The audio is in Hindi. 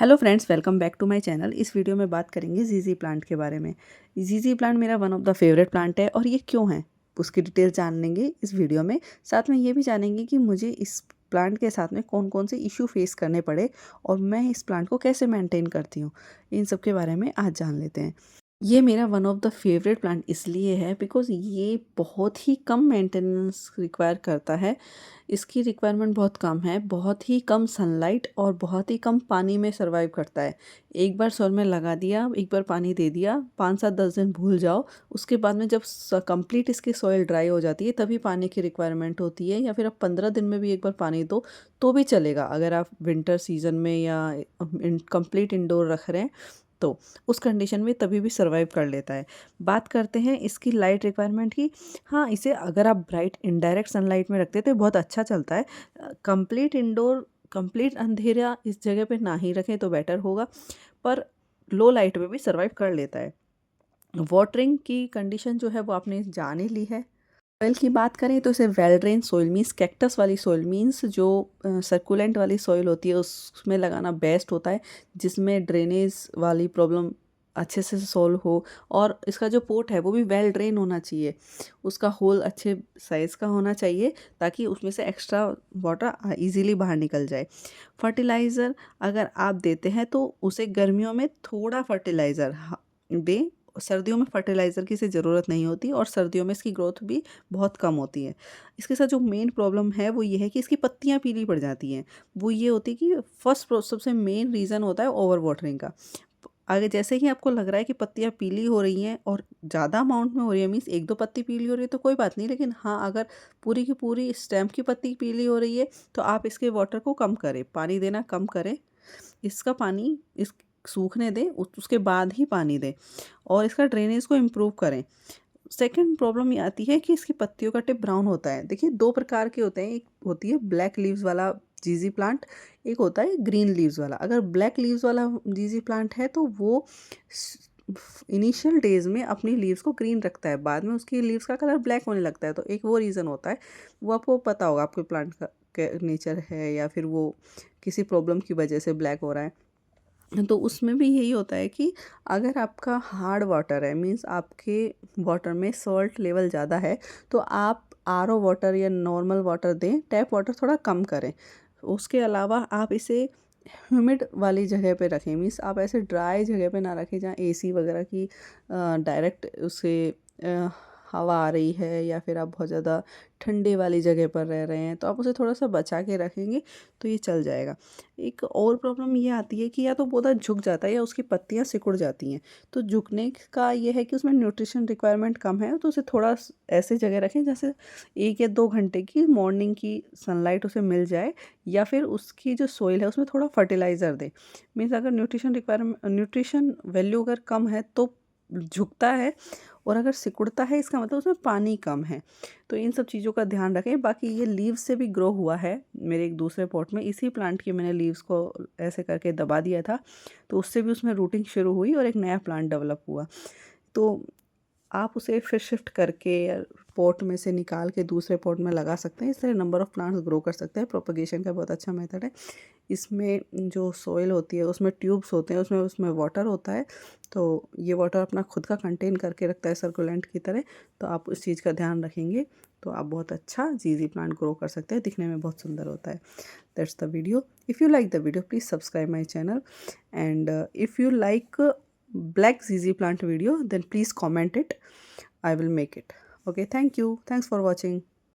Hello friends, welcome back to my channel. इस वीडियो में बात करेंगे जीजी प्लांट के बारे में। जीजी प्लांट मेरा one of the favourite plant है और ये क्यों है उसकी डिटेल जान लेंगे इस वीडियो में। साथ में ये भी जानेंगे कि मुझे इस प्लांट के साथ में कौन कौन से इशू फेस करने पड़े और मैं इस प्लांट को कैसे मेंटेन करती हूँ। इन सब के बारे में आज जान लेते हैं। ये मेरा one of the favourite plant इसलिए है बिकॉज़ ये बहुत ही कम मेंटेनेंस रिक्वायर करता है। इसकी रिक्वायरमेंट बहुत कम है, बहुत ही कम सनलाइट और बहुत ही कम पानी में सर्वाइव करता है। एक बार सॉइल में लगा दिया, एक बार पानी दे दिया, 5 7 10 दिन भूल जाओ। उसके बाद में जब कंप्लीट इसकी सॉइल ड्राई हो जाती है तभी पानी की रिक्वायरमेंट होती है, या फिर आप 15 दिन में भी एक बार पानी दो तो भी चलेगा। अगर आप विंटर सीजन में या कंप्लीट इंडोर रख रहे हैं तो उस कंडीशन में तभी भी सर्वाइव कर लेता है। बात करते हैं इसकी लाइट रिक्वायरमेंट की। हाँ, इसे अगर आप ब्राइट इनडायरेक्ट सनलाइट में रखते हैं तो बहुत अच्छा चलता है। कंप्लीट इंडोर, कंप्लीट अंधेरा इस जगह पे ना ही रखें तो बेटर होगा, पर लो लाइट में भी सर्वाइव कर लेता है। वाटरिंग की कंडीशन जो है वो आपने जान ही ली है। सॉइल की बात करें तो इसे well drain soil means cactus वाली सॉइल मीन्स जो सर्कुलेंट वाली सॉइल होती है उसमें लगाना बेस्ट होता है, जिसमें ड्रेनेज वाली प्रॉब्लम अच्छे से सॉल्व हो। और इसका जो पोट है वो भी वेल ड्रेन होना चाहिए, उसका होल अच्छे साइज़ का होना चाहिए ताकि उसमें से एक्स्ट्रा वाटर इजीली बाहर निकल जाए। फर्टिलाइज़र अगर आप देते हैं तो उसे गर्मियों में थोड़ा फर्टिलाइज़र दें। सर्दियों में फर्टिलाइज़र की इसे ज़रूरत नहीं होती और सर्दियों में इसकी ग्रोथ भी बहुत कम होती है। इसके साथ जो मेन प्रॉब्लम है वो ये है कि इसकी पत्तियाँ पीली पड़ जाती हैं। वो ये होती है कि सबसे मेन रीज़न होता है ओवर वाटरिंग का। आगे जैसे ही आपको लग रहा है कि पत्तियाँ पीली हो रही हैं और ज़्यादा अमाउंट में हो रही है, मीन्स 1-2 पत्ती पीली हो रही है तो कोई बात नहीं, लेकिन हाँ, अगर पूरी की पूरी स्टेम की पत्ती पीली हो रही है तो आप इसके वाटर को कम करें, पानी देना कम करें। इसका पानी इस सूखने दें, उसके बाद ही पानी दें और इसका ड्रेनेज को इम्प्रूव करें। सेकंड प्रॉब्लम ये आती है कि इसकी पत्तियों का टिप ब्राउन होता है। देखिए 2 प्रकार के होते हैं, एक होती है ब्लैक लीव्स वाला जीजी प्लांट, एक होता है ग्रीन लीव्स वाला। अगर ब्लैक लीव्स वाला जीजी प्लांट है तो वो इनिशियल डेज में अपनी लीव्स को ग्रीन रखता है, बाद में उसकी लीव्स का कलर ब्लैक होने लगता है। तो एक वो रीज़न होता है, वो आपको पता होगा आपके प्लांट का नेचर है या फिर वो किसी प्रॉब्लम की वजह से ब्लैक हो रहा है। तो उसमें भी यही होता है कि अगर आपका हार्ड वाटर है, मीन्स आपके वाटर में सॉल्ट लेवल ज़्यादा है, तो आप आरओ वाटर या नॉर्मल वाटर दें, टैप वाटर थोड़ा कम करें। उसके अलावा आप इसे ह्यूमिड वाली जगह पे रखें, मीन्स आप ऐसे ड्राई जगह पे ना रखें जहाँ एसी वगैरह की डायरेक्ट उससे अ, हवा आ रही है, या फिर आप बहुत ज़्यादा ठंडे वाली जगह पर रह रहे हैं तो आप उसे थोड़ा सा बचा के रखेंगे तो ये चल जाएगा। एक और प्रॉब्लम ये आती है कि या तो पौधा झुक जाता है या उसकी पत्तियां सिकुड़ जाती हैं। तो झुकने का ये है कि उसमें न्यूट्रिशन रिक्वायरमेंट कम है, तो उसे थोड़ा ऐसे जगह रखें जैसे 1 या 2 घंटे की मॉर्निंग की सनलाइट उसे मिल जाए, या फिर उसकी जो सोइल है उसमें थोड़ा फर्टिलाइज़र दें। मीन्स अगर न्यूट्रिशन वैल्यू अगर कम है तो झुकता है, और अगर सिकुड़ता है इसका मतलब उसमें पानी कम है। तो इन सब चीज़ों का ध्यान रखें। बाकी ये लीव्स से भी ग्रो हुआ है मेरे एक दूसरे पॉट में, इसी प्लांट की मैंने लीव्स को ऐसे करके दबा दिया था, तो उससे भी उसमें रूटिंग शुरू हुई और एक नया प्लांट डेवलप हुआ। तो आप उसे फिर शिफ्ट करके या पॉट में से निकाल के दूसरे पॉट में लगा सकते हैं। इस तरह नंबर ऑफ़ प्लांट्स ग्रो कर सकते हैं। प्रोपगेशन का बहुत अच्छा मेथड है। इसमें जो सॉइल होती है उसमें ट्यूब्स होते हैं, उसमें उसमें वाटर होता है, तो ये वाटर अपना खुद का कंटेन करके रखता है सर्कुलेंट की तरह। तो आप उस चीज़ का ध्यान रखेंगे तो आप बहुत अच्छा जीजी प्लांट ग्रो कर सकते हैं, दिखने में बहुत सुंदर होता है। That's the video. If you like the video please subscribe my channel, and if you like black ZZ plant video then please comment it. I will make it. Okay, thank you. Thanks for watching.